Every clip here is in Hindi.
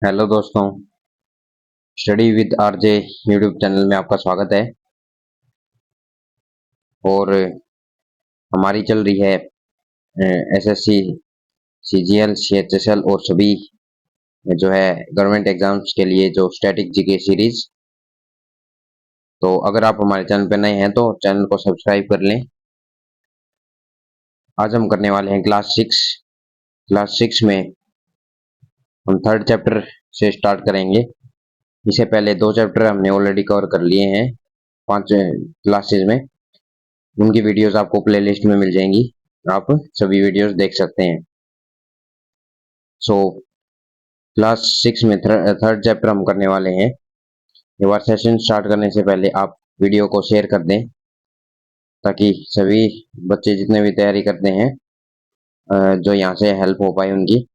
हेलो दोस्तों, study with RJ YouTube channel में आपका स्वागत है। और हमारी चल रही है एसएससी, सीजीएल, सीएचएसएल और सभी जो है गवर्नमेंट एग्जाम्स के लिए जो स्टैटिक जीके सीरीज। तो अगर आप हमारे चैनल पर नए हैं तो चैनल को सब्सक्राइब कर लें। आज हम करने वाले हैं क्लास सिक्स में हम थर्ड चैप्टर से स्टार्ट करेंगे। इससे पहले दो चैप्टर हमने ऑलरेडी कवर कर लिए हैं 5 क्लासेज में। उनकी वीडियोस आपको प्लेलिस्ट में मिल जाएंगी, आप सभी वीडियोस देख सकते हैं। सो क्लास 6 में थर्ड चैप्टर हम करने वाले हैं। ये बार सेशन स्टार्ट करने से पहले आप वीडियो को शेयर कर दें ताकि सभी बच्चे जितने भी तैयारी करते हैं जो यहाँ से हेल्प हो पाए उनकी।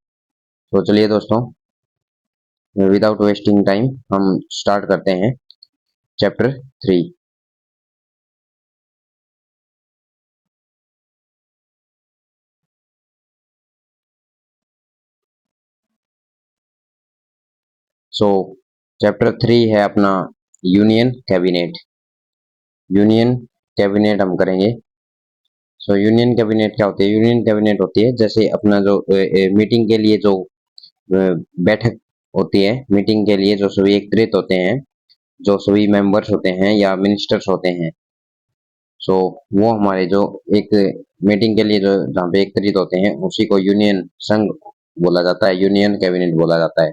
तो चलिए दोस्तों, विदाउट वेस्टिंग टाइम हम स्टार्ट करते हैं चैप्टर 3। सो चैप्टर 3 है अपना यूनियन कैबिनेट। यूनियन कैबिनेट हम करेंगे। सो यूनियन कैबिनेट क्या होती है? यूनियन कैबिनेट होती है जैसे अपना जो मीटिंग के लिए जो बैठक होती है, मीटिंग के लिए जो सभी एकत्रित होते हैं, जो सभी मेंबर्स होते हैं या मिनिस्टर्स होते हैं। सो वो हमारे जो एक मीटिंग के लिए जो जहाँ पे एकत्रित होते हैं उसी को यूनियन संघ बोला जाता है, यूनियन कैबिनेट बोला जाता है।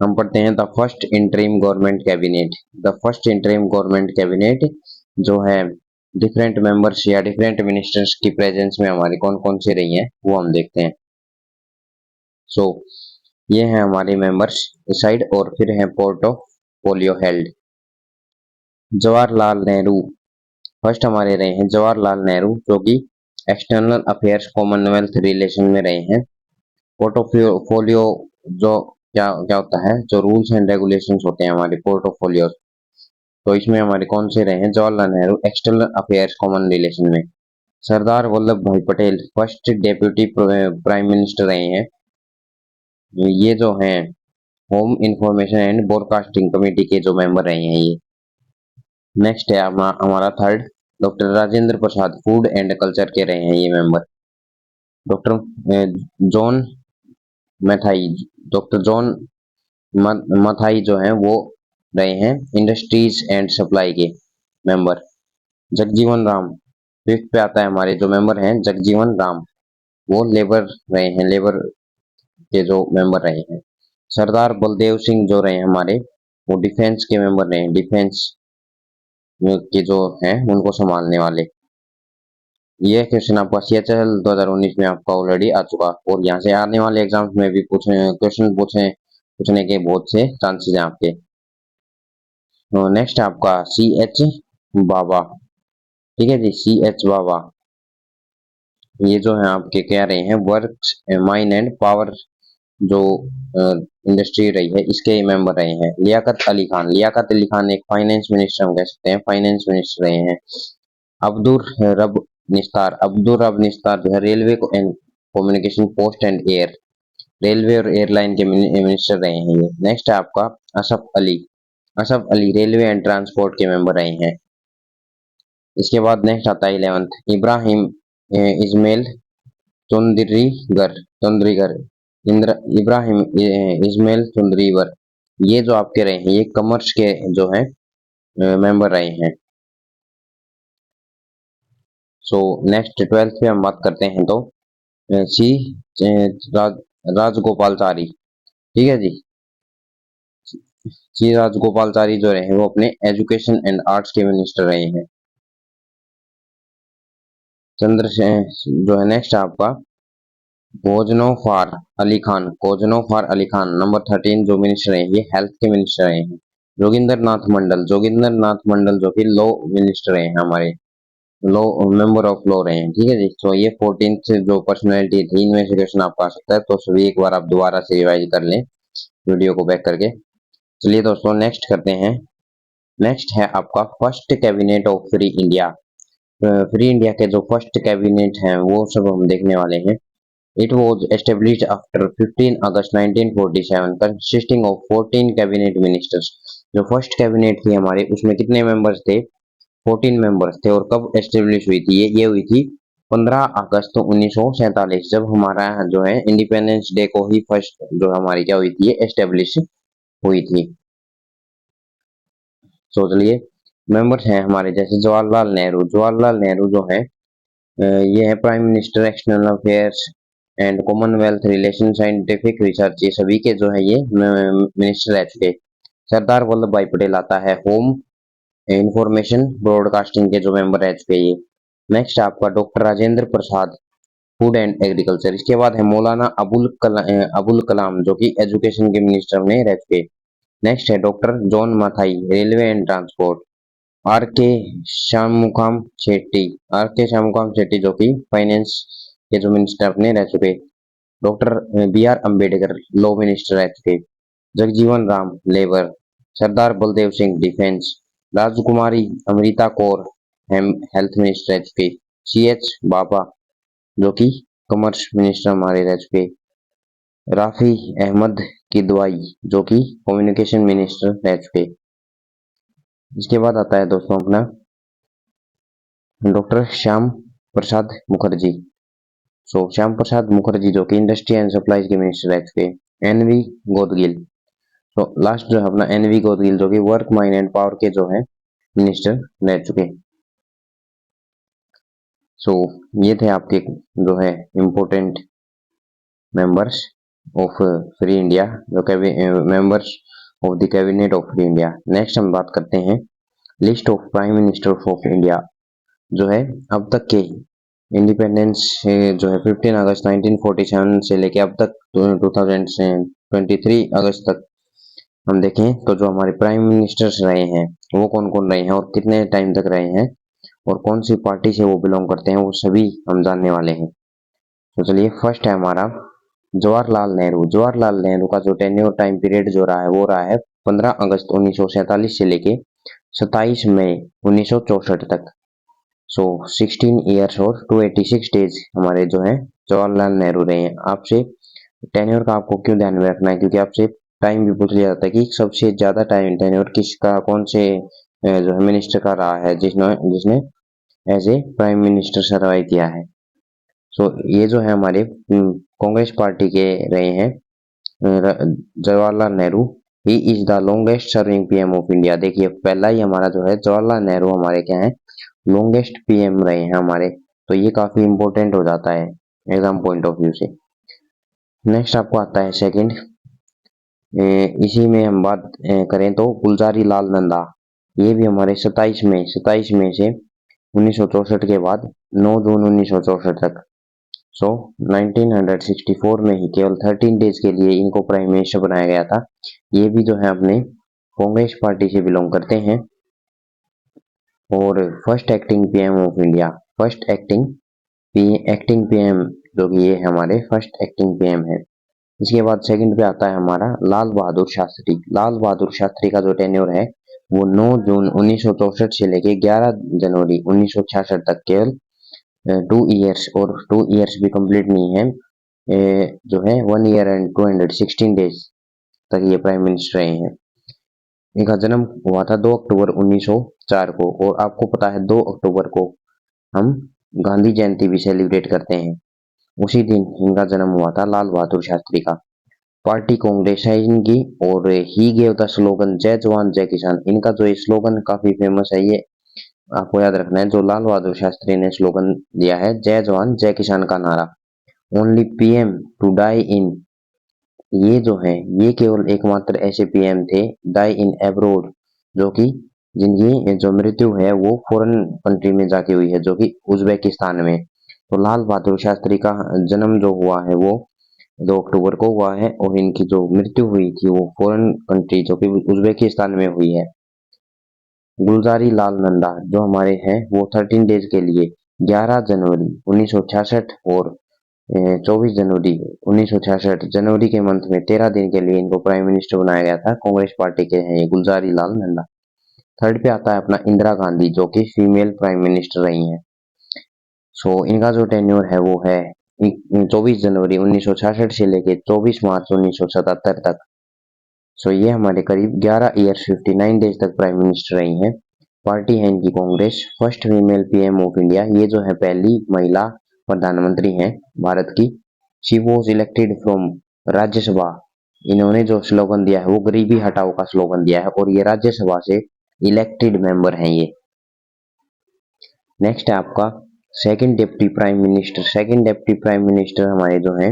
हम पढ़ते हैं the first interim government cabinet. The first interim government cabinet जो है डिफरेंट मेंबर्स या डिफरेंट मिनिस्टर्स की प्रेजेंस में हमारी कौन कौन सी रही हैं वो हम देखते हैं। सो ये हैं हमारे मेंबर्स इस साइड, और फिर हैं portfolio held. Jawaharlal Nehru first हमारे रहे हैं, जवाहरलाल नेहरू जो कि एक्सटर्नल अफेयर्स कॉमनवेल्थ रिलेशन में रहे हैं। पोर्टफोलियो जो क्या क्या होता है, जो रूल्स एंड रेगुलेशंस होते हैं हमारे पोर्टफोलियो, तो इसमें हमारे कौन से रहे हैं? Jawaharlal Nehru external affairs common relation में। Sardar Vallabh Bhai Patel first deputy prime minister रहे हैं। ये जो हैं home information and broadcasting committee के जो मेंबर रहे हैं ये। नेक्स्ट है हमारा third, doctor Rajendra Prasad food and culture के रहे हैं ये member. Doctor John Mathai doctor John Mathai जो हैं वो रहे हैं इंडस्ट्रीज एंड सप्लाई के मेंबर। जगजीवन राम फिफ्थ पे आता है, हमारे जो मेंबर हैं जगजीवन राम, वो लेबर रहे हैं, लेबर के जो मेंबर रहे हैं। सरदार बलदेव सिंह जो रहे हैं हमारे, वो डिफेंस के मेंबर रहे हैं, डिफेंस के जो हैं उनको संभालने वाले। ये क्वेश्चन आपका सीएचएल 2019 में आपका ऑलरेडी आ चुका, और यहाँ से आने वाले एग्जाम्स में भी पूछने के बहुत से चांसेस हैं आपके। नेक्स्ट आपका सी एच बाबा, ठीक है जी, सी एच बाबा। ये जो है आपके क्या रहे हैं? वर्क्स माइन एंड पावर जो इंडस्ट्री रही है इसके मेंबर रहे हैं। लियाकत अली खान एक फाइनेंस मिनिस्टर हम कह सकते हैं, फाइनेंस मिनिस्टर रहे हैं। अब्दुर रब निस्तार जो है रेलवे को and communication post and air, railway और एयरलाइन के मिनिस्टर रहे हैं ये। नेक्स्ट है आपका Asaf Ali railway and transport के मेंबर रहे हैं। इसके बाद नेक्स्ट आता है 11th, इब्राहिम इस्माइल चुंदरीगर इब्राहिम इस्माइल चुंदरीवर, ये जो आपके रहे हैं ये कॉमर्स के जो है मेंबर रहे हैं। सो नेक्स्ट 12th पे हम बात करते हैं तो सी राज राजगोपालचारी, ठीक है जी। सी राजगोपालचारी जो रहे हैं वो अपने एजुकेशन एंड आर्ट्स के मिनिस्टर रहे हैं। जो है नेक्स्ट आपका कोजनोफार अली खान नंबर 13 जो मिनिस्टर रहे हैं ये हेल्थ के मिनिस्टर रहे हैं। जोगिंदर नाथ मंडल जो कि लॉ मिनिस्टर रहे हैं हमारे, लॉ मेंबर ऑफ लॉ रहे हैं, ठीक है जी। तो ये 14th जो पर्सनैलिटी थी, इनमें से क्वेश्चन आपका आ सकता है, तो सभी एक बार आप दोबारा से रिवाइज कर लें वीडियो को बैक करके। चलिए दोस्तों नेक्स्ट करते हैं। नेक्स्ट है आपका first cabinet of free India. Free India के जो फर्स्ट कैबिनेट हैं वो सब हम देखने वाले हैं। It was established after 15 August 1947, consisting of 14 cabinet ministers. जो फर्स्ट कैबिनेट थी हमारे उसमें कितने मेंबर्स थे? 14 मेंबर्स थे। और कब एस्टेब्लिश हुई थी ये हुई थी 15 अगस्त 1947, जब हमारा जो है इंडिपेंडेंस डे को ही फर्स्ट जो हमारी क्या हुई थी ये एस्टेब्लिश हुई थी। तो चलिए मेंबर्स हैं हमारे जैसे जवाहरलाल नेहरू। जवाहरलाल नेहरू जो है ये है prime minister, external affairs and Commonwealth relation, scientific research, ये सभी के जो है ये मिनिस्टर रह चुके। सरदार वल्लभ भाई पटेल आता है होम इंफॉर्मेशन ब्रॉडकास्टिंग के जो मेंबर रह चुके ये। नेक्स्ट आपका doctor Rajendra Prasad, food and agriculture. इसके बाद है मौलाना अबुल कलाम जो कि एजुकेशन के मिनिस्टर में रह चुके। नेक्स्ट है doctor John Mathai, railway and transport. R K Shanmukham Shetty, are K Shanmukham Shetty जो कि फाइनेंस के जो मिनिस्टर अपने रह चुके। Doctor B R Ambedkar, law minister रह चुके। Jagjivan Ram, labour. Sardar Baldev Singh, defence. Rajkumari Amrita Kaur, health minister रह चुके। सी एच बाबा जो कि कॉमर्स मिनिस्टर हमारे रह चुके। राफी अहमद किदवाई जो कि कम्युनिकेशन मिनिस्टर रह चुके। इसके बाद आता है दोस्तों अपना डॉक्टर श्याम प्रसाद मुखर्जी। श्याम प्रसाद मुखर्जी जो कि इंडस्ट्री एंड सप्लाईज के मिनिस्टर रह चुके। एनवी गोदगिल, तो लास्ट जो है अपना एनवी गोदगिल जो कि वर्क, माइन एंड पावर के जो है मिनिस्टर रह चुके। ये थे आपके जो है important members of free India, जो members of the cabinet of free India. Next हम बात करते हैं list of prime minister of India, जो है अब तक के इंडिपेंडेंस जो है 15 अगस्त 1947 से लेके अब तक 2023 अगस्त तक हम देखें तो जो हमारे प्राइम मिनिस्टर्स रहे हैं वो कौन कौन रहे हैं और कितने टाइम तक रहे हैं और कौन सी पार्टी से वो बिलोंग करते हैं, वो सभी हम जानने वाले हैं। तो चलिए फर्स्ट है हमारा जवाहरलाल नेहरू। जवाहरलाल नेहरू का जो टेन्योर टाइम पीरियड जो रहा है वो रहा है 15 अगस्त 1947 से लेके 27 मई 1964 तक। 16 ईयर्स और 286 डेज हमारे जो है जवाहरलाल नेहरू रहे हैं। आपसे टेन्योर का आपको क्यों ध्यान में रखना है, क्योंकि आपसे टाइम भी पूछ लिया जाता है कि सबसे ज्यादा टाइम टेन्योर किसका, कौन से जो है मिनिस्टर का रहा है जिसने जिसने as a prime minister survive किया है। ये जो है हमारे कांग्रेस पार्टी के रहे हैं Jawaharlal Nehru. He is the longest serving PM of India. देखिए पहला ही हमारा जो है जवाहरलाल नेहरू हमारे क्या है लॉन्गेस्ट पीएम रहे हैं हमारे, तो ये काफी इंपॉर्टेंट हो जाता है एग्जाम पॉइंट ऑफ व्यू से। नेक्स्ट आपको आता है सेकंड, इसी में हम बात करें तो गुलजारी लाल नंदा, ये भी हमारे 27 मई से 1964 के बाद 9 जून 1964 तक। 1964 में ही केवल 13 डेज के लिए इनको प्राइम मिनिस्टर बनाया गया था। ये भी जो है अपने कांग्रेस पार्टी से बिलोंग करते हैं। और first acting PM of India, first acting PM जो कि ये हमारे फर्स्ट एक्टिंग पीएम है। इसके बाद सेकंड पे आता है हमारा लाल बहादुर शास्त्री। लाल बहादुर शास्त्री का जो टेन्योर है वो 9 जून 1964 से लेके 11 जनवरी 1966 तक, केवल 2 इयर्स, और 2 इयर्स भी कंप्लीट नहीं है, जो है 1 ईयर एंड 216 डेज तक ये प्राइम मिनिस्टर रहे हैं। इनका जन्म हुआ था 2 अक्टूबर 1904 को, और आपको पता है 2 अक्टूबर को हम गांधी जयंती भी सेलिब्रेट करते हैं। उसी दिन इनका जन्म हुआ था लाल बहादुर शास्त्री का। पार्टी कांग्रेस है इनकी, और ही गेव द स्लोगन जय जवान जय किसान। इनका जो ये स्लोगन काफी फेमस है, ये आपको याद रखना है। जो लाल बहादुर शास्त्री ने स्लोगन दिया है जय जवान जय किसान का नारा, ओनली पीएम टू डाई इन, ये जो है ये केवल एकमात्र ऐसे पीएम थे डाई इन एब्रोड, जो कि जिनकी जो मृत्यु है वो फॉरेन कंट्री में जाके हुई है, जो कि उज्बेकिस्तान में। तो लाल बहादुर शास्त्री का जन्म जो हुआ है वो 2 अक्टूबर को हुआ है, और इनकी जो मृत्यु हुई थी वो फॉरेन कंट्री जो कि उज्बेकिस्तान में हुई है। गुलजारी लाल नंदा जो हमारे हैं वो 13 डेज के लिए 11 जनवरी 1966 और 24 जनवरी 1966, जनवरी के मंथ में 13 दिन के लिए इनको प्राइम मिनिस्टर बनाया गया था। कांग्रेस पार्टी के हैं ये गुलजारी लाल नंदा। थर्ड पे आता है अपना इंदिरा गांधी जो कि फीमेल प्राइम मिनिस्टर रही हैं। इनका जो टेन्योर है वो है 24 जनवरी 1966 से लेके 24 मार्च 1977 तक। सो ये हमारे करीब 11 ईयर्स 59 डेज तक प्राइम मिनिस्टर रही हैं। पार्टी है इनकी Congress. First female PM of India, ये जो है पहली महिला प्रधानमंत्री हैं भारत की। She was elected from Rajya Sabha. इन्होंने जो स्लोगन दिया है वो गरीबी हटाओ का स्लोगन दिया है और ये राज्यसभा से इलेक्टेड मेंबर हैं ये। नेक्स्ट है आपका second deputy prime minister. Second deputy prime minister हमारे जो हैं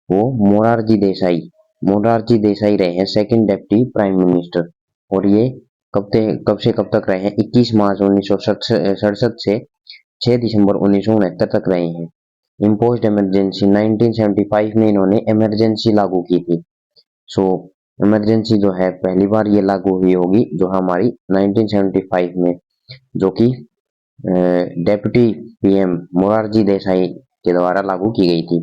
वो मोरारजी देसाई। मोरारजी देसाई रहे हैं सेकंड डिप्टी प्राइम मिनिस्टर और ये कब से कब तक रहे हैं? 21 मार्च 1967 से 6 दिसंबर 1969 तक रहे हैं। इम्पोज्ड इमरजेंसी 1975 में इन्होंने इमरजेंसी लागू की थी। सो इमरजेंसी जो है पहली बार ये लागू हुई होगी जो हमारी 1975 में, जो कि डेप्यूटी पीएम मोरारजी देसाई के द्वारा लागू की गई थी।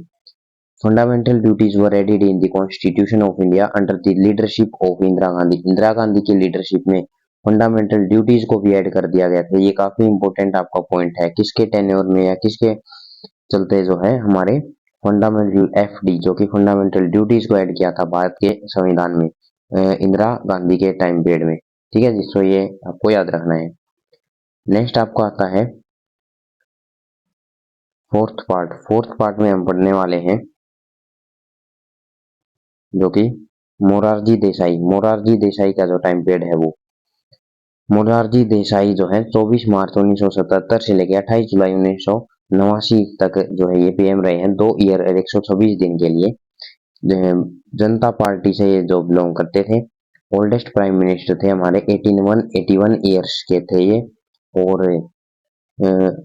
Fundamental duties were added in the constitution of India under the leadership of Indira Gandhi. Indira Gandhi की लीडरशिप में फंडामेंटल ड्यूटीज को भी ऐड कर दिया गया था। ये काफी इंपॉर्टेंट आपका पॉइंट है। किसके टेन्योर में या किसके चलते जो है हमारे फंडामेंटल एफडी जो कि फंडामेंटल ड्यूटीज को ऐड किया था भारत के संविधान में इंदिरा गांधी के टाइम पीरियड में। ठीक है जी, सो ये आपको याद रखना है। नेक्स्ट आपको आता है फोर्थ पार्ट। फोर्थ पार्ट में हम पढ़ने वाले हैं जो कि मोरारजी देसाई। मोरारजी देसाई का जो टाइम पीरियड है वो, मोरारजी देसाई जो है 24 मार्च 1977 से लेकर 28 जुलाई 1989 तक जो है ये पीएम रहे हैं। 2 ईयर और 126 दिन के लिए। जनता पार्टी से ये जो बिलोंग करते थे। ओल्डेस्ट प्राइम मिनिस्टर थे हमारे 81 ईयर्स के थे ये और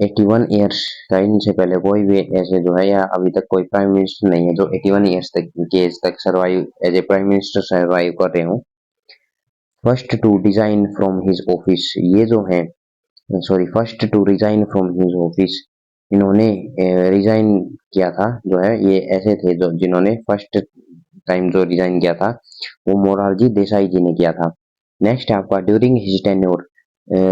81 ईयर्स का इनसे पहले कोई भी ऐसे जो है या अभी तक कोई प्राइम मिनिस्टर नहीं है जो 81 ईयर्स तक के एज तक survive as a prime minister survive कर रहे हो। First to design from his office, ये जो है first to resign from his office, इन्होंने रिजाइन किया था जो है ये ऐसे थे जो जिन्होंने फर्स्ट टाइम जो रिजाइन किया था वो मोरारजी देसाई जी ने किया था। नेक्स्ट है आपका during his tenure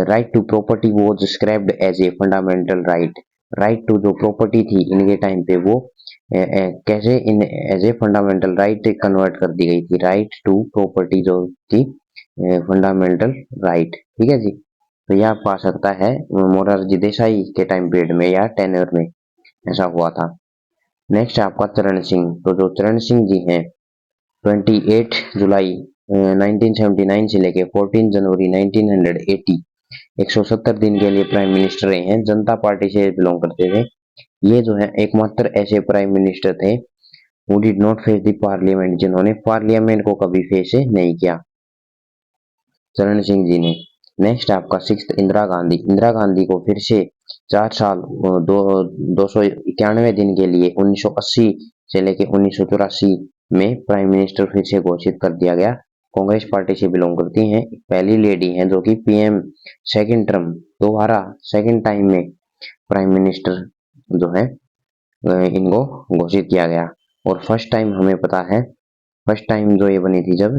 right to property was scrapped as a fundamental right. Right to जो प्रॉपर्टी थी इनके टाइम पे वो कैसे इन as a fundamental right convert कर दी गई थी। राइट टू प्रॉपर्टी जो थी फंडामेंटल राइट। ठीक है जी, तो यह आपको आ सकता है मोरारजी देसाई के टाइम पीरियड में या टेन्योर में ऐसा हुआ था। नेक्स्ट है आपका चरण सिंह। तो जो चरण सिंह जी हैं 28 जुलाई 1979 से लेके 14 जनवरी 1980 170 दिन के लिए प्राइम मिनिस्टर रहे हैं। जनता पार्टी से बिलोंग करते थे। ये जो है एकमात्र ऐसे प्राइम मिनिस्टर थे who did not face the parliament, जिन्होंने पार्लियामेंट को कभी फेस नहीं किया, चरण सिंह जी ने। नेक्स्ट आपका सिक्स्थ इंदिरा गांधी। इंदिरा गांधी को फिर से 4 साल 291 दिन के लिए 1980 से लेके 1984 में प्राइम मिनिस्टर फिर से घोषित कर दिया गया। कांग्रेस पार्टी से बिलोंग करती हैं, पहली लेडी हैं जो कि पीएम सेकंड टर्म दोबारा सेकंड टाइम में प्राइम मिनिस्टर जो है इनको घोषित किया गया। और फर्स्ट टाइम हमें पता है फर्स्ट टाइम जो ये बनी थी जब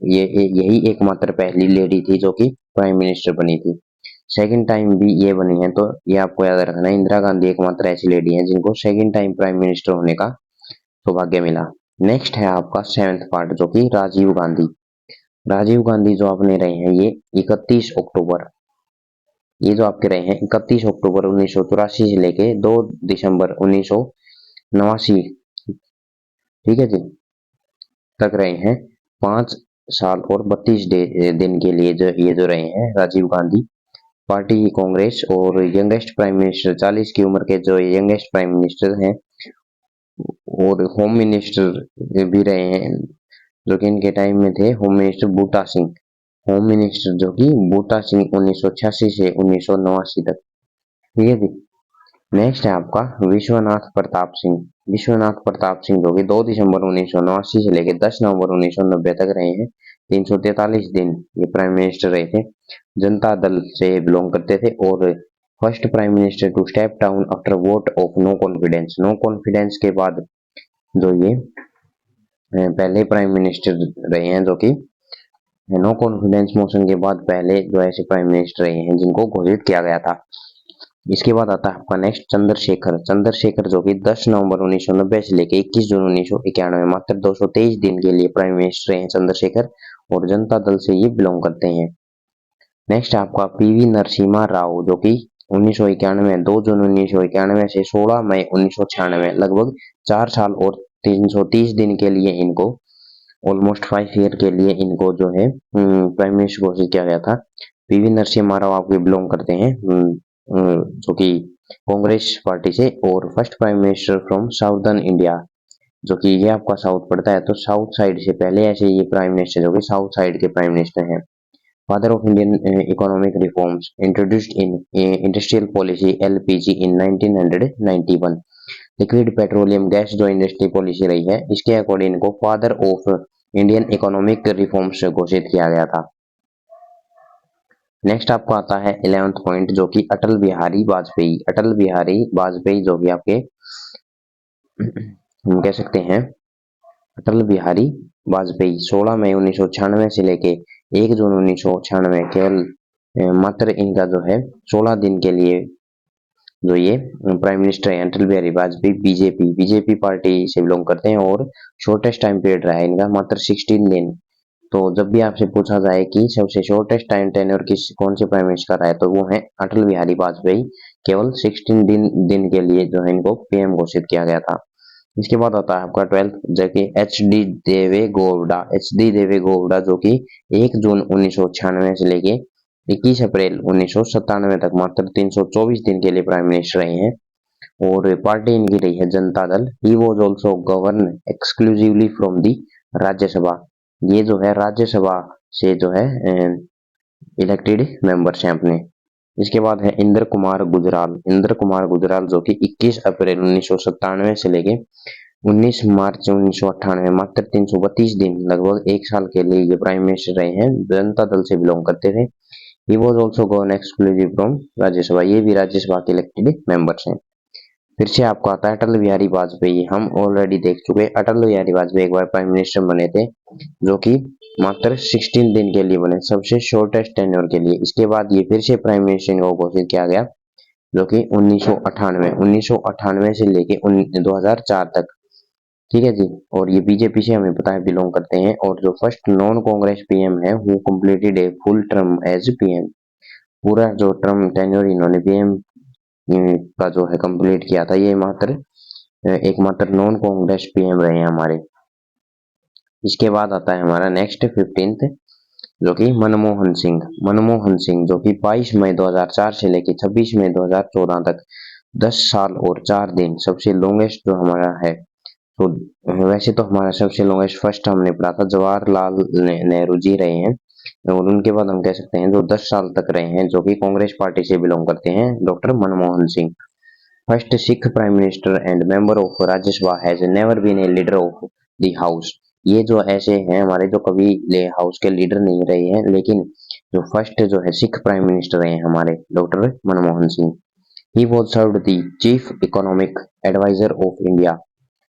यही एकमात्र पहली लेडी थी जो कि प्राइम मिनिस्टर बनी थी। सेकंड टाइम भी ये बनी है, तो ये आपको याद रखना है। इंदिरा गांधी एकमात्र ऐसी लेडी है जिनको सेकंड टाइम प्राइम मिनिस्टर होने का सौभाग्य मिला। नेक्स्ट है आपका 7th पार्ट जो कि राजीव गांधी। राजीव गांधी जो आपने रहे हैं ये 31 अक्टूबर, ये जो आपके रहे हैं 31 अक्टूबर 1984 से लेके 2 दिसंबर 1989, ठीक है जी, तक रहे हैं। 5 साल और 32 दिन के लिए ये जो रहे हैं राजीव गांधी। पार्टी कांग्रेस और यंगेस्ट प्राइम मिनिस्टर 40 की उम्र के जो यंगेस्ट प्राइम मिनिस्टर हैं और होम मिनिस्टर भी रहे हैं जो कि इनके टाइम में थे होम मिनिस्टर बूटा सिंह। होम मिनिस्टर जो कि बूटा सिंह 1986 से 1989 तक। ठीक है जी। नेक्स्ट है आपका विश्वनाथ प्रताप सिंह। विश्वनाथ प्रताप सिंह जो कि 2 दिसंबर 1989 से लेकर 10 नवंबर 1990 तक रहे हैं। 343 दिन ये प्राइम मिनिस्टर रहे थे। जनता दल से बिलोंग करते थे और first prime minister to step down after vote of no confidence. No confidence के बाद जो ये पहले प्राइम मिनिस्टर रहे हैं जो कि नो कॉन्फिडेंस मोशन के बाद पहले जो ऐसे प्राइम मिनिस्टर रहे हैं जिनको घोषित किया गया था। इसके बाद आता है आपका नेक्स्ट चंद्रशेखर जो कि 10 नवंबर 1990 से लेकर 21 जून 1991 मात्र 223 दिन के लिए प्राइम मिनिस्टर हैं चंद्रशेखर, और जनता दल से ये बिलोंग करते हैं। नेक्स्ट आपका पीवी नरसिम्हा राव जो कि 1991 2 जून 1991 से 16 मई 1996 लगभग 4 साल और 330 दिन के लिए इनको ऑलमोस्ट 5 ईयर के लिए इनको जो है प्राइम मिनिस्टर घोषित किया गया था। पीवी नरसिम्हा राव आपके बिलोंग करते हैं जो कि कांग्रेस पार्टी से, और first prime minister from southern India, जो कि ये आपका साउथ पड़ता है, तो साउथ साइड से पहले ऐसे ये प्राइम मिनिस्टर जो कि साउथ साइड के प्राइम मिनिस्टर हैं। Father of Indian economic reforms introduced in industrial policy LPG in 1991। Liquid petroleum gas जो इंडस्ट्री पॉलिसी रही है, इसके अकॉर्डिंग इनको father of Indian economic reforms घोषित किया गया था। नेक्स्ट आपका आता है 11th पॉइंट जो कि अटल बिहारी वाजपेयी। अटल बिहारी वाजपेयी जो कि आपके हम कह सकते हैं अटल बिहारी वाजपेयी 16 मई 1996 से लेके 1 जून 1996 केवल मात्र इनका जो है 16 दिन के लिए जो ये प्राइम मिनिस्टर है अटल बिहारी वाजपेयी बीजेपी पार्टी से बिलोंग करते हैं, और शॉर्टेस्ट टाइम पीरियड रहा है इनका मात्र 16 दिन। तो जब भी आपसे पूछा जाए कि सबसे शॉर्टेस्ट टाइम टेन्योर किस कौन से प्राइम मिनिस्टर का है, तो वो है अटल बिहारी वाजपेयी, केवल 16 दिन के लिए जो है इनको पीएम घोषित किया गया था। इसके बाद आता है आपका 12th जो कि एच डी देवेगौड़ा जो कि 1 जून 1996 से लेके 21 अप्रैल 1997 तक मात्र 324 दिन के लिए प्राइम मिनिस्टर रहे हैं, और पार्टी इनकी रही है Janata Dal. He was also govern exclusively from the Rajya Sabha. ये जो है राज्यसभा से जो है इलेक्टेड मेंबर्स हैं अपने। इसके बाद है इंद्र कुमार गुजराल जो कि 21 अप्रैल 1997 से लेके 19 मार्च 1998 मात्र 332 दिन लगभग 1 साल के लिए ये प्राइम मिनिस्टर रहे हैं, जनता दल से बिलोंग करते थे। He was also govern exclusive from Rajya Sabha, ये भी राज्यसभा के इलेक्टेड मेंबर्स हैं। फिर से आपको आता है अटल बिहारी वाजपेयी। हम ऑलरेडी देख चुके हैं अटल बिहारी वाजपेयी एक बार प्राइम मिनिस्टर बने थे जो कि मात्र 16 दिन के लिए बने, सबसे शॉर्टेस्ट टेन्योर के लिए। इसके बाद ये फिर से प्राइम मिनिस्टर को घोषित किया गया जो कि 1998 से लेके 2004 तक, ठीक है जी। और ये बीजेपी से हमें पता है बिलोंग करते हैं, और जो फर्स्ट नॉन कांग्रेस पीएम है वो completed a full term as PM. पूरा जो टर्म टेन्योर इन्होंने पीएम का जो है कंप्लीट किया था, ये मात्र एकमात्र नॉन कांग्रेस पीएम रहे हैं हमारे। इसके बाद आता है हमारा नेक्स्ट 15th जो कि मनमोहन सिंह जो कि 22 मई 2004 से लेकर 26 मई 2014 तक 10 साल और 4 दिन सबसे लॉन्गेस्ट जो हमारा है। तो वैसे तो हमारा सबसे लॉन्गेस्ट फर्स्ट हमने पढ़ा था जवाहरलाल नेहरू जी रहे हैं, और उनके बाद हम कह सकते हैं जो 10 साल तक रहे हैं जो कि कांग्रेस पार्टी से बिलोंग करते हैं, doctor Manmohan Singh. First Sikh prime minister and member of Rajya Sabha has never been a leader of the house. ये जो ऐसे हैं हमारे जो कभी हाउस के लीडर नहीं रहे हैं, लेकिन जो फर्स्ट जो है सिख प्राइम मिनिस्टर रहे हैं हमारे doctor Manmohan Singh. He was served the chief economic adviser of India.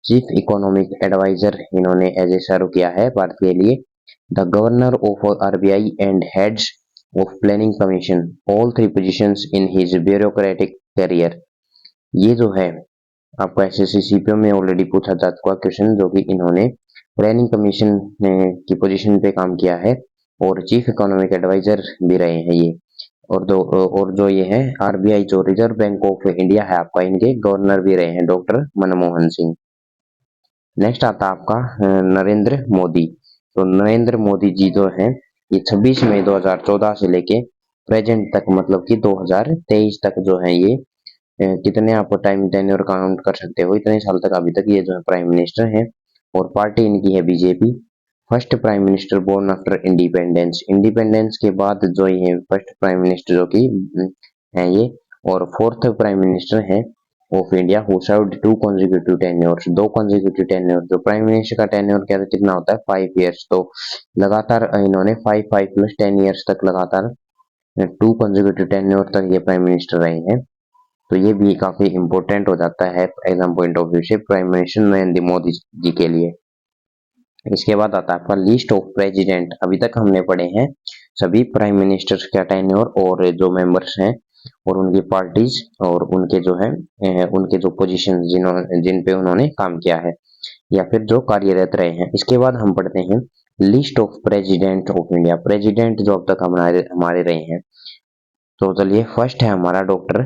Chief economic adviser इन्होंने एज ए सर्व किया है भारत के लिए। The governor of RBI and heads of planning commission, all 3 positions in his bureaucratic career. ये जो है आपका एसएससी सीपीओ में ऑलरेडी पूछा जा चुका क्वेश्चन, जो कि इन्होंने प्लानिंग कमीशन की पोजीशन पे काम किया है, और चीफ इकोनॉमिक एडवाइजर भी रहे हैं ये। और जो ये है आरबीआई जो रिजर्व बैंक ऑफ इंडिया है आपका, इनके गवर्नर भी रहे हैं डॉक्टर मनमोहन सिंह। नेक्स्ट आता है आपका नरेंद्र मोदी। तो नरेंद्र मोदी जी जो है ये 26 मई 2014 से लेके प्रेजेंट तक मतलब कि 2023 तक जो है ये कितने आप टाइम टेन्योर काउंट कर सकते हो, इतने साल तक अभी तक ये जो है प्राइम मिनिस्टर हैं, और पार्टी इनकी है BJP. First prime minister born after independence के बाद जो ये फर्स्ट प्राइम मिनिस्टर जो कि है ये, और फोर्थ प्राइम मिनिस्टर है of India who served 2 consecutive tenures, 2 consecutive tenure. जो प्राइम मिनिस्टर का टेन्योर क्या कितना होता है 5 ईयर्स, तो लगातार इन्होंने 5 प्लस 10 ईयर्स तक लगातार 2 consecutive टेन्योर तक ये प्राइम मिनिस्टर रहे हैं। तो ये भी काफी इंपॉर्टेंट हो जाता है एग्जाम पॉइंट ऑफ व्यू से प्राइम मिनिस्टर नरेंद्र मोदी जी के लिए। इसके बाद आता है आपका लिस्ट ऑफ प्रेसिडेंट। अभी तक हमने पढ़े हैं सभी प्राइम मिनिस्टर्स का टेन्योर और जो मेंबर्स हैं और उनकी पार्टीज और उनके जो है उनके जो पोजीशन जिन पे उन्होंने काम किया है या फिर जो कार्यरत रहे हैं। इसके बाद हम पढ़ते हैं list of president of India. President जो अब तक हमारे हमारे रहे हैं, तो चलिए फर्स्ट है हमारा डॉक्टर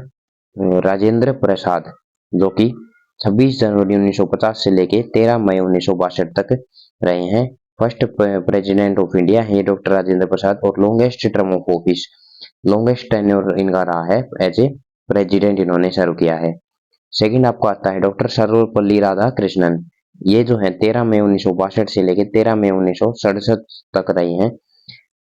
राजेंद्र प्रसाद, जो कि 26 जनवरी 1950 से लेके 13 मई 1962 तक रहे हैं। फर्स्ट प्रेसिडेंट ऑफ इंडिया है डॉक्टर राजेंद्र प्रसाद, और longest term of office, longest tenure इनका रहा है एज ए प्रेसिडेंट, इन्होंने सर्व किया है। सेकंड आपको आता है डॉक्टर सर्वपल्ली राधाकृष्णन। ये जो है 13 मई 1962 से लेके 13 मई 1967 तक रही हैं।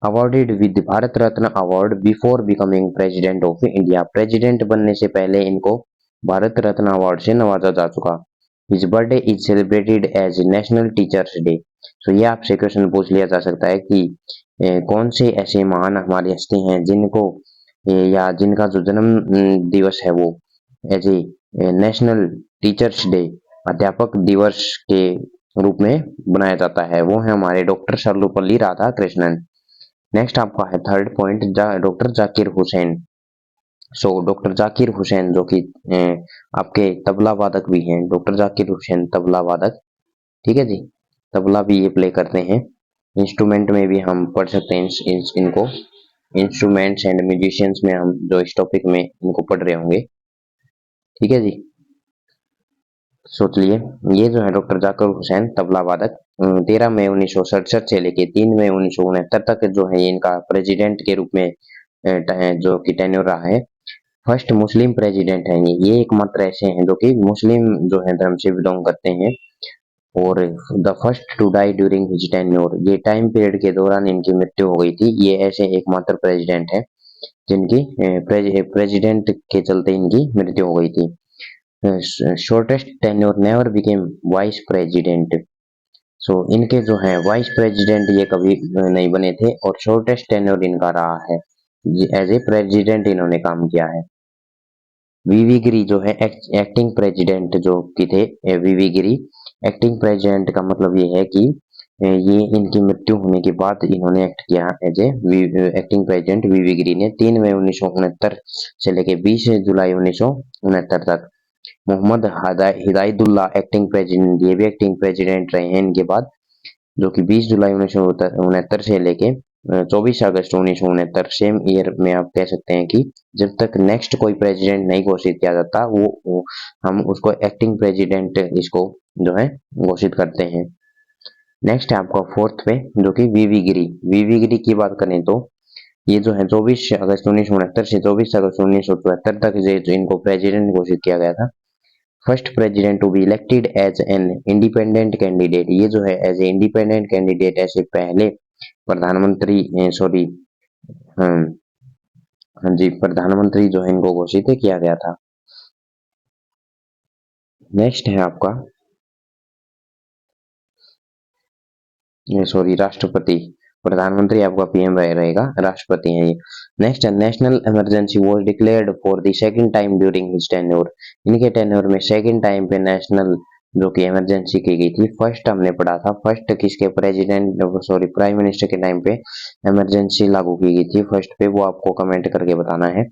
Awarded with Bharat Ratna award before becoming president of India. President बनने से पहले इनको भारत रत्न अवार्ड से नवाजा जा चुका। His birthday is celebrated as national teachers day. तो ये आपसे क्वेश्चन पूछ लिया जा सकता है कि कौन से ऐसे महान हमारी हस्ती हैं जिनको या जिनका जो जन्म दिवस है वो as a national teachers day, अध्यापक दिवस के रूप में बनाया जाता है, वो है हमारे डॉक्टर सर्वपल्ली राधाकृष्णन। नेक्स्ट आपका है third point doctor Zakir Hussain. So doctor Zakir Hussain जो कि आपके तबला वादक भी हैं, डॉक्टर जाकिर हुसैन तबला वादक, ठीक है जी, तबला भी ये प्ले करते हैं। इंस्ट्रूमेंट में भी हम पढ़ सकते हैं इनको, इंस्ट्रूमेंट्स एंड म्यूजिशियंस में हम जो इस टॉपिक में इनको पढ़ रहे होंगे, ठीक है जी। सोच लिए ये जो है डॉक्टर जाकिर हुसैन तबला वादक 13 मई 1967 से लेके 3 मई 1969 तक जो है इनका प्रेसिडेंट के रूप में जो कि टेन्योर रहा है। फर्स्ट मुस्लिम प्रेसिडेंट है ये एकमात्र ऐसे हैं जो कि मुस्लिम जो है धर्म से बिलोंग करते हैं। और the first to die during his tenure, ये टाइम पीरियड के दौरान इनकी मृत्यु हो गई थी। ये ऐसे एकमात्र प्रेसिडेंट है जिनकी प्रेसिडेंट के चलते इनकी मृत्यु हो गई थी। Shortest tenure never became vice president. So इनके जो है वाइस प्रेसिडेंट ये कभी नहीं बने थे, और शॉर्टेस्ट टेन्योर इनका रहा है, एज ए प्रेसिडेंट इन्होंने काम किया है। वीवी गिरी जो है एक्टिंग प्रेसिडेंट जो कि थे वीवी गिरी। एक्टिंग प्रेसिडेंट का मतलब ये है कि ये इनकी मृत्यु होने के बाद इन्होंने एक्ट किया एज ए एक्टिंग प्रेसिडेंट वीवी गिरी ने 3 मई 1969 से लेके 20 जुलाई 1969 तक। मोहम्मद हिदायतुल्लाह एक्टिंग प्रेसिडेंट, ये भी एक्टिंग प्रेसिडेंट रहे हैं इनके बाद, जो कि 20 जुलाई 1969 से लेके 24 अगस्त 1969, सेम ईयर में आप कह सकते हैं कि जब तक नेक्स्ट कोई प्रेसिडेंट नहीं घोषित किया जाता वो हम उसको एक्टिंग प्रेसिडेंट इसको जो है घोषित करते हैं। नेक्स्ट है आपका फोर्थ पे जो कि वीवी गिरी। वीवी गिरी की बात करें तो ये जो है 24 अगस्त 1969 से 24 अगस्त 1974 तक जो इनको प्रेसिडेंट घोषित किया गया था। First president to be elected as an independent candidate, ये जो है एज ए इंडिपेंडेंट कैंडिडेट ऐसे पहले प्रधानमंत्री सॉरी हाँ जी प्रधानमंत्री जो है इनको घोषित किया गया था। नेक्स्ट है आपका सॉरी राष्ट्रपति, प्रधानमंत्री आपका पीएम रहेगा, राष्ट्रपति है ये। नेक्स्ट है national emergency was declared for the second time during his tenure. इनके टेन्योर में सेकंड टाइम पे नेशनल जो कि इमरजेंसी की गई थी। फर्स्ट हमने पढ़ा था, फर्स्ट किसके प्रेसिडेंट सॉरी प्राइम मिनिस्टर के टाइम पे इमरजेंसी लागू की गई थी फर्स्ट पे, वो आपको कमेंट करके बताना है।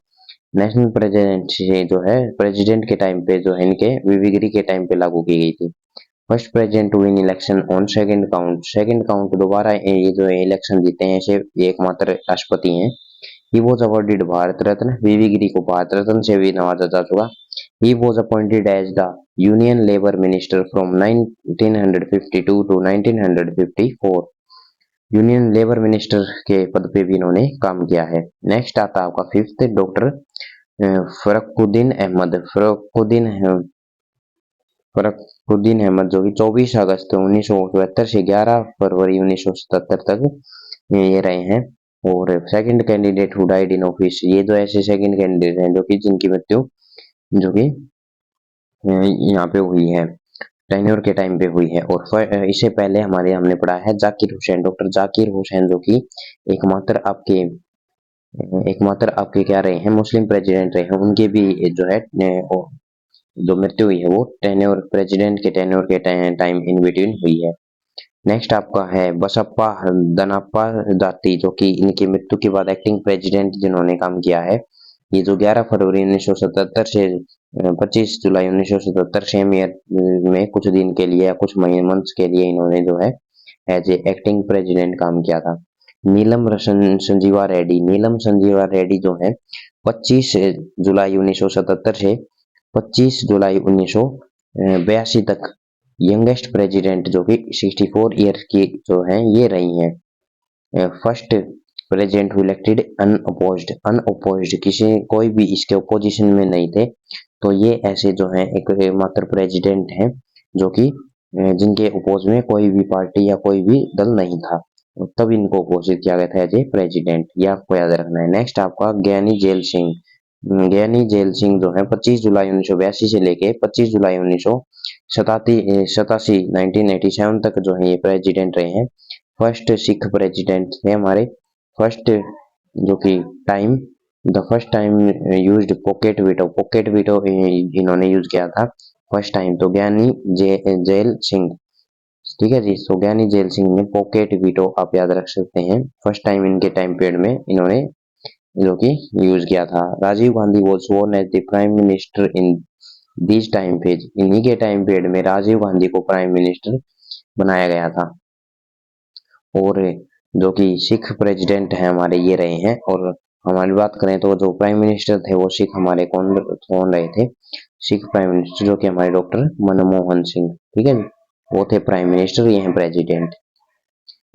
नेशनल प्रेसिडेंसी जो है प्रेसिडेंट के टाइम पे जो है इनके वीवी गिरी के टाइम पे लागू की गई थी। First president to win election on second count, second count दोबारा ये जो है इलेक्शन जीते हैं ऐसे एकमात्र राष्ट्रपति हैं। He was awarded Bharat Ratna, V V Giri को भारत रत्न से भी नवाजा जा चुका। He was appointed as the union labour minister from 1952 to 1954। Union labour minister के पद पे भी इन्होंने काम किया है। नेक्स्ट आता है आपका फिफ्थ डॉक्टर फरुखुद्दीन अहमद। फरुखुद्दीन अहमद जो कि 24 अगस्त 1974 से 11 फरवरी 1977 तक ये रहे हैं। और second candidate who died in office, ये जो ऐसे सेकंड कैंडिडेट हैं जो कि जिनकी मृत्यु जो कि यहाँ पे हुई है टेन्योर के टाइम पे हुई है। और इससे पहले हमने पढ़ा है जाकिर हुसैन, डॉक्टर जाकिर हुसैन जो कि एकमात्र आपके क्या रहे हैं मुस्लिम प्रेसिडेंट रहे हैं। उनके भी जो है जो मृत्यु हुई है वो टेन्योर प्रेसिडेंट के टेन्योर के टाइम इन बिटवीन हुई है। नेक्स्ट आपका है बसप्पा दनाप्पा जाति, जो कि इनकी मृत्यु के बाद एक्टिंग प्रेसिडेंट जिन्होंने काम किया है ये जो 11 फरवरी 1977 से 25 जुलाई 1977 सेम ईयर में कुछ दिन के लिए या कुछ महीने मंथ्स के लिए इन्होंने जो है एज ए एक्टिंग प्रेसिडेंट काम किया था। नीलम संजीवा रेड्डी जो है 25 जुलाई 1977 से 25 जुलाई 1982 तक यंगेस्ट प्रेसिडेंट जो कि 64 ईयर की जो है ये रही हैं। First president who elected unopposed किसी कोई भी इसके अपोजिशन में नहीं थे, तो ये ऐसे जो हैं एक मात्र प्रेसिडेंट हैं जो कि जिनके अपोज में कोई भी पार्टी या कोई भी दल नहीं था, तब इनको घोषित किया गया था एज ए प्रेसिडेंट। ये आपको याद रखना है। नेक्स्ट आपका ज्ञानी जेल सिंह। ज्ञानी जेल सिंह जो है 25 जुलाई 1982 से लेके 25 जुलाई 1987 1987 तक जो है ये प्रेसिडेंट रहे हैं। फर्स्ट सिख प्रेसिडेंट थे हमारे। फर्स्ट जो कि time the first time used pocket veto इन्होंने यूज किया था फर्स्ट टाइम, तो ज्ञानी जेल सिंह। ठीक है जी, सो ज्ञानी जेल सिंह ने पॉकेट वीटो आप याद रख सकते हैं, फर्स्ट टाइम इनके टाइम पीरियड में इन्होंने जो कि यूज किया था। Rajiv Gandhi was sworn as the prime minister in this time phase. इन्हीं के टाइम पीरियड में राजीव गांधी को प्राइम मिनिस्टर बनाया गया था। और जो कि सिख प्रेसिडेंट है हमारे ये रहे हैं। और हमारी बात करें तो जो प्राइम मिनिस्टर थे वो सिख हमारे कौन रहे थे, सिख प्राइम मिनिस्टर जो कि हमारे डॉक्टर मनमोहन सिंह। ठीक है, वो थे प्राइम मिनिस्टर, ये हैं प्रेसिडेंट।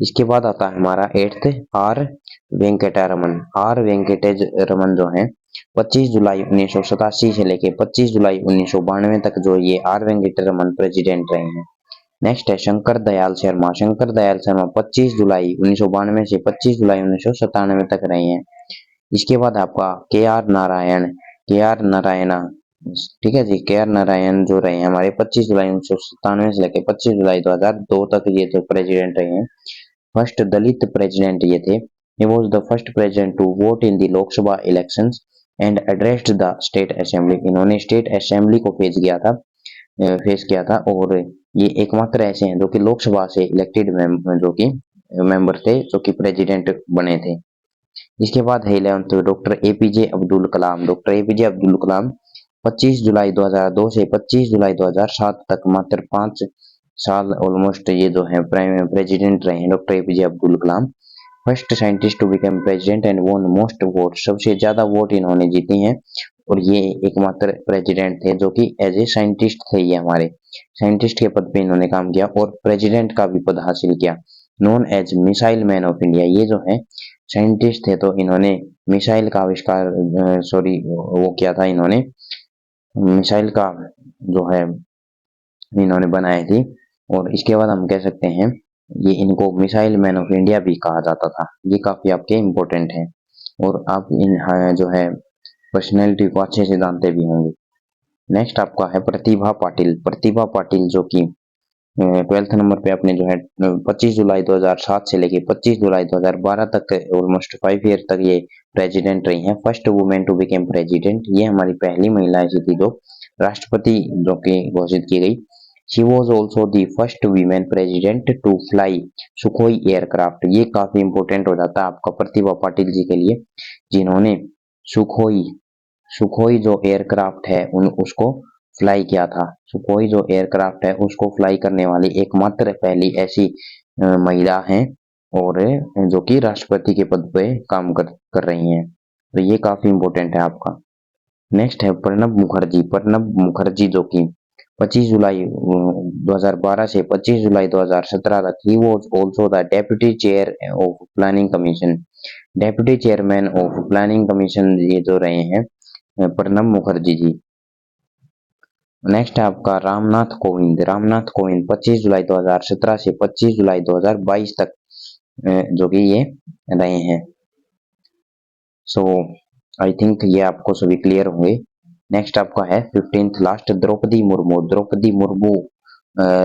इसके बाद आता है हमारा 8th आर वेंकटरमन। आर वेंकटेरमन जो है 25 जुलाई 1987 से लेके 25 जुलाई 1992 तक जो ये आर वेंकटरमन प्रेसिडेंट रहे हैं। नेक्स्ट है शंकर दयाल शर्मा। शंकर दयाल शर्मा 25 जुलाई 1992 से 25 जुलाई 1997 तक रहे हैं। इसके बाद आपका के आर नारायणा। ठीक है जी, के आर नारायण जो रहे हैं हमारे 25 जुलाई 1997 से लेकर 25 जुलाई 2002 तक ये जो प्रेसिडेंट रहे हैं। फर्स्ट दलित प्रेसिडेंट ये थे। He was the first president to vote in the लोक सभा elections and addressed the state assembly। इन्होंने स्टेट असेंबली को फेस किया था और ये एकमात्र ऐसे हैं जो कि लोकसभा से इलेक्टेड जो कि मेंबर थे जो कि प्रेसिडेंट बने थे। इसके बाद है 11th डॉक्टर एपीजे अब्दुल कलाम। डॉक्टर एपीजे अब्दुल कलाम 25 जुलाई 2002 से 25 जुलाई 2007 तक मात्र 5 साल ऑलमोस्ट ये जो है प्रेसिडेंट रहे हैं doctor APJ Abdul Kalam. First scientist to become president and won most vote. सबसे ज्यादा वोट इन्होंने जीते हैं और ये एकमात्र प्रेसिडेंट थे जो कि एज ए साइंटिस्ट थे। ये हमारे साइंटिस्ट के पद पे इन्होंने काम किया और प्रेसिडेंट का भी पद हासिल किया। Known as missile man of India. ये जो है साइंटिस्ट थे तो इन्होंने मिसाइल का आविष्कार वो किया था, इन्होंने मिसाइल का जो है इन्होंने बनाई थी। और इसके बाद हम कह सकते हैं ये इनको मिसाइल मैन ऑफ इंडिया भी कहा जाता था। ये काफी आपके इम्पोर्टेंट है और आप इन जो है पर्सनैलिटी को अच्छे से जानते भी होंगे। नेक्स्ट आपका है प्रतिभा पाटिल। प्रतिभा पाटिल जो कि 12th नंबर पे आपने जो है 25 जुलाई 2007 से लेके 25 जुलाई 2012 तक ऑलमोस्ट 5 ईयर तक ये प्रेसिडेंट रही हैं। First women to become president. ये हमारी पहली महिला ऐसी थी जो राष्ट्रपति जो कि घोषित की गई। She was also the first women president to fly Sukhoi aircraft. ये काफी इंपॉर्टेंट हो जाता है आपका प्रतिभा पाटिल जी के लिए, जिन्होंने सुखोई जो एयरक्राफ्ट है उसको फ्लाई किया था। सुखोई जो एयरक्राफ्ट है उसको फ्लाई करने वाली एकमात्र पहली ऐसी महिला हैं और जो कि राष्ट्रपति के पद पे काम कर रही हैं, तो ये काफी इंपॉर्टेंट है आपका। नेक्स्ट है प्रणब मुखर्जी। प्रणब मुखर्जी जो कि 25 जुलाई 2012 से 25 जुलाई 2017 तक he was also the deputy chair of planning commission. Deputy chairman of planning commission ये जो रहे हैं प्रणब मुखर्जी जी। नेक्स्ट है आपका रामनाथ कोविंद। रामनाथ कोविंद 25 जुलाई 2017 से 25 जुलाई 2022 तक जो कि ये रहे हैं। सो आई थिंक ये आपको सभी क्लियर होंगे। नेक्स्ट आपका है 15th last Droupadi Murmu. Droupadi Murmu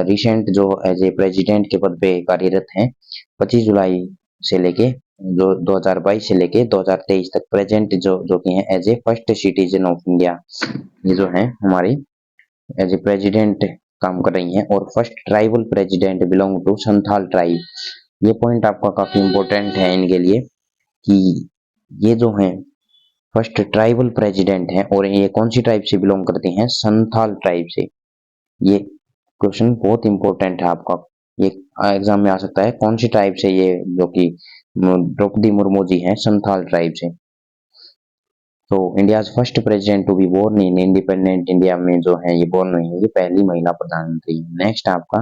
recent जो एज ए प्रेसिडेंट के पद पे कार्यरत हैं। 25 जुलाई से लेके जो 2022 से लेके 2023 तक प्रेजेंट जो कि हैं as a first citizen of India, ये जो है हमारी एज ए प्रेसिडेंट काम कर रही हैं। और first tribal president belong to Santhal tribe. ये पॉइंट आपका काफी इंपॉर्टेंट है इनके लिए कि ये जो हैं फर्स्ट ट्राइबल प्रेसिडेंट हैं और ये कौन सी ट्राइब से बिलोंग करते हैं? संथाल ट्राइब से। ये क्वेश्चन बहुत इंपॉर्टेंट है आपका, ये एग्जाम में आ सकता है। कौन सी ट्राइब से ये जो कि द्रौपदी मुर्मू जी हैं, संथाल ट्राइब से। तो India first president to be born in independent India में जो है ये बोर्न हुई है, ये पहली महिला प्रधानमंत्री है। नेक्स्ट आपका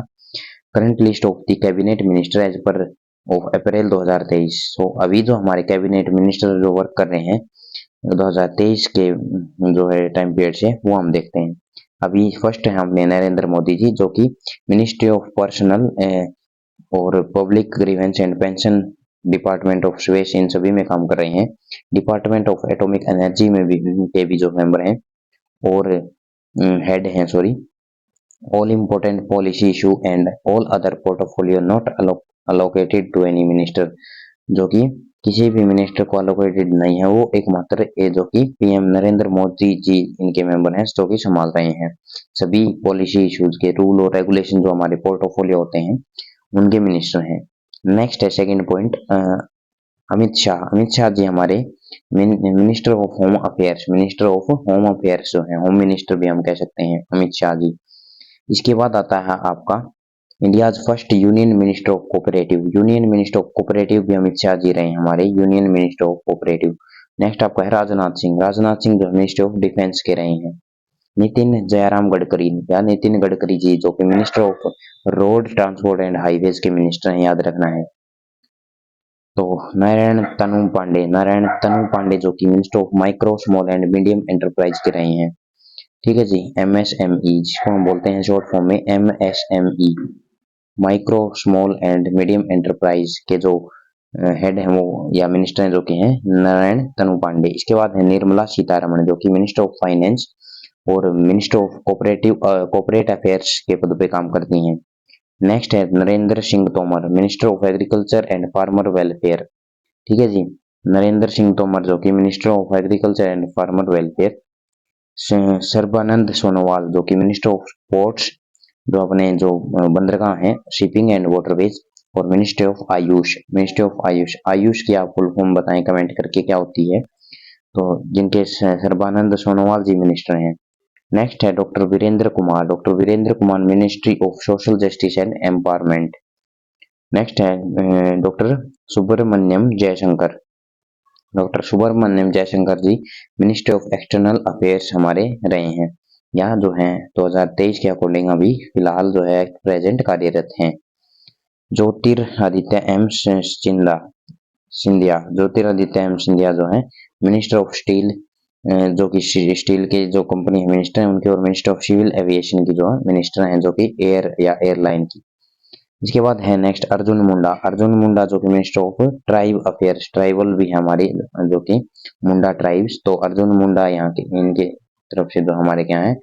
current list of the cabinet minister as per of April 2023। तो अभी जो हमारे कैबिनेट मिनिस्टर जो वर्क कर रहे हैं 2023 के जो है टाइम पीरियड से, वो हम देखते हैं। अभी फर्स्ट है हमने नरेंद्र मोदी जी, जो कि मिनिस्ट्री ऑफ पर्सनल और public grievances and pension, department of space, इन सभी में काम कर रहे हैं। डिपार्टमेंट ऑफ एटॉमिक एनर्जी में भी के भी जो मेंबर हैं और हेड हैं, sorry. All important policy issue and all other portfolio not allocated to any minister, जो कि किसी भी मिनिस्टर को अलोकेटेड नहीं है, वो एकमात्र ये जो कि पीएम नरेंद्र मोदी जी इनके मेंबर हैं, जो कि संभाल रहे हैं सभी पॉलिसी इश्यूज के रूल और रेगुलेशन जो हमारे पोर्टफोलियो होते हैं उनके मिनिस्टर हैं। नेक्स्ट है सेकंड पॉइंट, अमित शाह जी हमारे minister of home affairs, minister of home affairs जो है, होम मिनिस्टर भी हम कह सकते हैं अमित शाह जी। इसके बाद आता है आपका India first union minister of cooperative, union minister of cooperative भी अमित शाह जी रहे हैं हमारे union minister of cooperative. Next आपका है राजनाथ सिंह, राजनाथ सिंह जो मिनिस्टर ऑफ डिफेंस के रहे हैं। नितिन जयराम गडकरी या नितिन गडकरी जी जो कि minister of road transport and highways के मिनिस्टर हैं, याद रखना है। तो नारायण तनु पांडे जो कि minister of micro small and medium enterprise के रहे हैं। ठीक है जी, एमएसएमई जिसको हम बोलते हैं शॉर्ट फॉर्म में MSME, micro small and medium enterprise के जो हेड हैं वो या मिनिस्टर हैं जो कि हैं नारायण तनु पांडे। इसके बाद है निर्मला सीतारमण जो कि मिनिस्टर ऑफ फाइनेंस और मिनिस्टर ऑफ कॉर्पोरेट अफेयर्स के पद पे काम करती हैं। नेक्स्ट है Narendra Singh Tomar, minister of agriculture and farmer welfare. ठीक है जी, नरेंद्र सिंह तोमर जो कि minister of agriculture and farmer welfare. Sarbananda Sonowal जो कि मिनिस्टर ऑफ पोर्ट्स, जो अपने जो बंदरगाह हैं, शिपिंग एंड वाटरवेज, और ministry of Ayush, ministry of Ayush. Ayush की आप फुल फॉर्म बताएं कमेंट करके क्या होती है, तो जिनके सर्बानंद सोनोवाल जी मिनिस्टर हैं। नेक्स्ट है doctor Virendra Kumar, doctor Virendra Kumar ministry of social justice and empowerment. Next है doctor Subrahmanyam Jaishankar, doctor Subrahmanyam Jaishankar ji ministry of external affairs हमारे रहे हैं, या जो हैं 2023 के अकॉर्डिंग अभी फिलहाल जो है प्रेजेंट कार्यरत हैं। ज्योतिरादित्य एम सिंधिया, ज्योतिरादित्य एम सिंधिया जो है मिनिस्टर ऑफ स्टील, जो कि स्टील के जो कंपनी है मिनिस्टर हैं उनके, और मिनिस्टर ऑफ सिविल एविएशन की जो है मिनिस्टर हैं, जो कि एयर या एयरलाइन की। इसके बाद है नेक्स्ट अर्जुन मुंडा, अर्जुन मुंडा जो कि minister of tribe affairs, tribal भी है हमारी जो कि मुंडा ट्राइब्स, तो अर्जुन मुंडा यहाँ के इनके तरफ से जो हमारे क्या है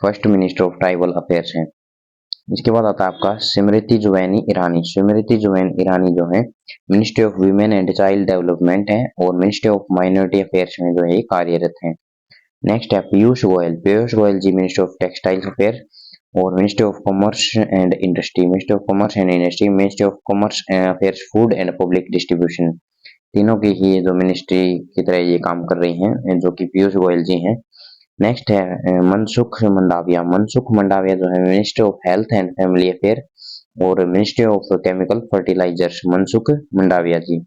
first minister of tribal affairs हैं। इसके बाद आता है आपका स्मृति जुवैनी ईरानी, स्मृति जुवैन ईरानी जो है ministry of women and child development है और मिनिस्ट्री ऑफ माइनॉरिटी अफेयर्स में जो है कार्यरत हैं। नेक्स्ट है पीयूष गोयल, पीयूष गोयल जी मिनिस्टर ऑफ टेक्सटाइल्स अफेयर और ministry of commerce and industry, ministry of commerce and industry, ministry of commerce affairs, food and public distribution, तीनों की ही जो मिनिस्ट्री की तरह ये काम कर रही हैं, जो कि पीयूष गोयल जी हैं। नेक्स्ट है मनसुख मंडाविया, मनसुख मंडाविया जो है ministry of health and family affair और ministry of chemical fertilisers, Mansukh Mandaviya ji.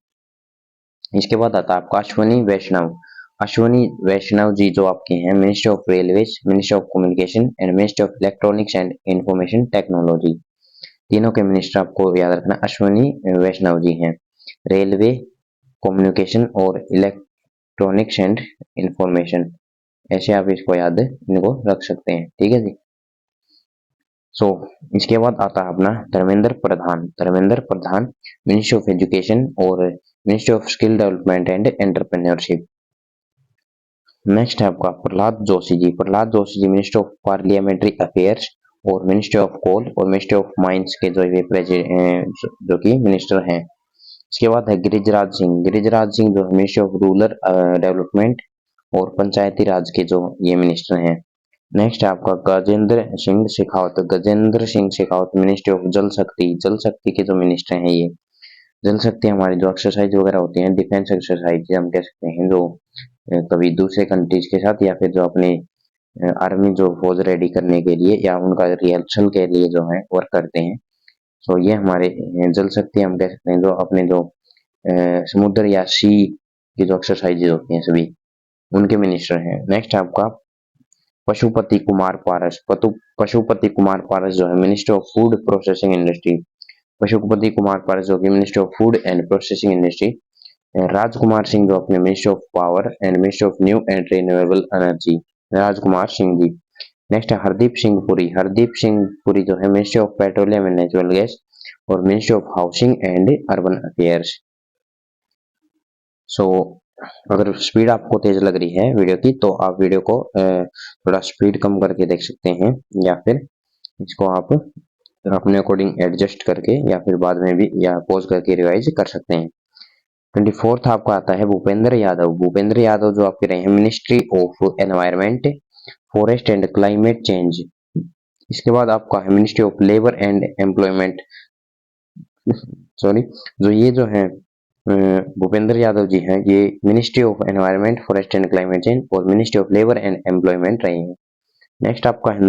इसके बाद आता है आपका अश्वनी वैष्णव, अश्वनी वैष्णव जी जो आपके हैं minister of railways, minister of communication and minister of electronics and information technology, तीनों के मिनिस्टर आपको याद रखना अश्वनी वैष्णव जी हैं। रेलवे, कम्युनिकेशन और इलेक्ट्रॉनिक्स एंड इंफॉर्मेशन, ऐसे आप इसको याद इनको रख सकते हैं। ठीक है जी। इसके बाद आता है अपना Dharmendra Pradhan, Dharmendra Pradhan ministry of education और ministry of skill development and entrepreneurship. Next है आपका Prahlad Joshi ji, Prahlad Joshi ji minister of parliamentary affairs और मिनिस्ट्री ऑफ कोल और मिनिस्ट्री ऑफ माइंस के जो कि मिनिस्टर हैं। इसके बाद है गिरिजराज सिंह, गिरिजराज सिंह जो मिनिस्ट्री ऑफ रूरल डेवलपमेंट और पंचायती राज के जो ये मिनिस्टर हैं। नेक्स्ट है आपका गजेंद्र सिंह शेखावत, गजेंद्र सिंह शेखावत मिनिस्ट्री ऑफ जल शक्ति, जल शक्ति के जो मिनिस्टर हैं ये। जल शक्ति हमारी जो एक्सरसाइज वगैरह होती है, डिफेंस एक्सरसाइज हम कह सकते हैं, जो कभी दूसरे कंट्रीज के साथ या फिर जो अपने आर्मी जो फौज रेडी करने के लिए या उनका रिहर्सल के लिए जो है वर्क करते हैं। सो ये हमारे जल शक्ति हम कह सकते हैं, जो अपने जो समुद्र या सी की जो एक्सरसाइजेज होती हैं सभी उनके मिनिस्टर हैं। नेक्स्ट आपका पशुपति कुमार पारस। पशुपति कुमार पारस जो है minister of food processing industry. Pashupati Kumar Paras जो कि minister of food and processing industry. Rajkumar Singh जो अपने minister of power and minister of new and renewable energy, Rajkumar Singh ji. Next है हरदीप सिंह पुरी। हरदीप सिंह पुरी जो है minister of petroleum and natural gas और minister of housing and urban affairs. So अगर स्पीड आपको तेज लग रही है वीडियो की तो आप वीडियो को थोड़ा स्पीड कम करके देख सकते हैं, या फिर इसको आप अपने अकॉर्डिंग एडजस्ट करके या फिर बाद में भी या पॉज करके रिवाइज कर सकते हैं। 24th आपका आता है भूपेंद्र यादव। भूपेंद्र यादव जो आपके रहे हैं ministry of environment, forest and climate change. इसके बाद आपका है ministry of labour and employment. Sorry, जो ये जो है भूपेंद्र यादव जी हैं, ये ministry of environment, forest and climate change और ministry of labour and employment रहे हैं। नेक्स्ट आपका है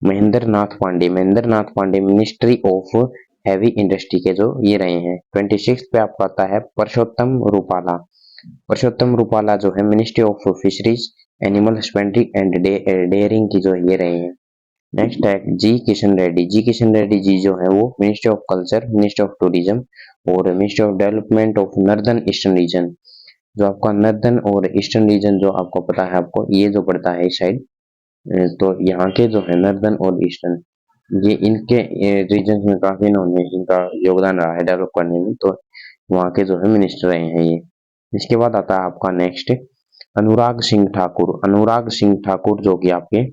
Mahendra Nath Pandey. Mahendra Nath Pandey ministry of heavy industry के जो ये रहे हैं। 26 पे आपका आता है परसोत्तम रूपाला। परसोत्तम रूपाला जो है ministry of fisheries, animal husbandry and dairying की जो ये रहे हैं। नेक्स्ट है जी किशन रेड्डी। जी किशन रेड्डी जी जो है वो ministry of culture, ministry of tourism और ministry of development of northern eastern region. जो आपका नॉर्दर्न और ईस्टर्न रीजन जो आपको पता है, आपको ये जो पड़ता है इस साइड, तो यहाँ के जो है नॉर्दर्न और ईस्टर्न, ये इनके रीजन में काफी इन्होंने इनका योगदान रहा है डेवलप करने में, तो वहाँ के जो है मिनिस्टर रहे हैं ये। इसके बाद आता है आपका नेक्स्ट अनुराग सिंह ठाकुर। अनुराग सिंह ठाकुर जो कि आपके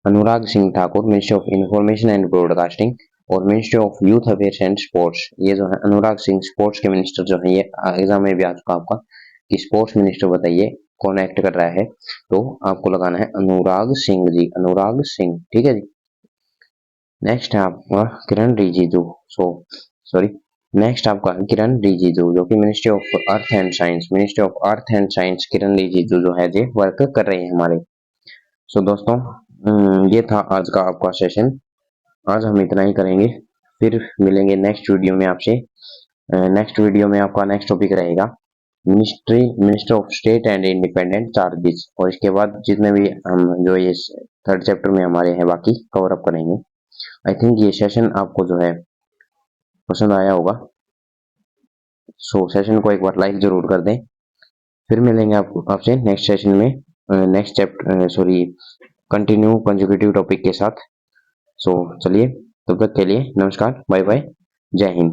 Anurag Singh Thakur ministry of information and broadcasting और ministry of youth affairs and sports. ये जो है अनुराग सिंह स्पोर्ट्स के मिनिस्टर जो है, ये एग्जाम में भी आ चुका आपका कि स्पोर्ट्स मिनिस्टर बताइए कौन एक्ट कर रहा है, तो आपको लगाना है अनुराग सिंह जी, अनुराग सिंह, ठीक है जी। नेक्स्ट है आपका किरण रिजिजू। सॉरी, नेक्स्ट आपका किरण रिजिजू जो कि ministry of earth and science, ministry of earth and science Kiren Rijiju जो है जी वर्क कर रहे हैं हमारे। दोस्तों, ये था आज का आपका सेशन। आज हम इतना ही करेंगे, फिर मिलेंगे नेक्स्ट वीडियो में आपसे। नेक्स्ट वीडियो में आपका नेक्स्ट टॉपिक रहेगा minister of state and independent charges, और इसके बाद जितने भी हम जो ये थर्ड चैप्टर में हमारे हैं बाकी कवर अप करेंगे। आई थिंक ये सेशन आपको जो है पसंद आया होगा। सेशन को एक बार लाइक जरूर कर दें। फिर मिलेंगे आपसे नेक्स्ट सेशन में, next chapter sorry continue consecutive topic के साथ। चलिए, तब तक के लिए नमस्कार, बाय बाय, जय हिंद।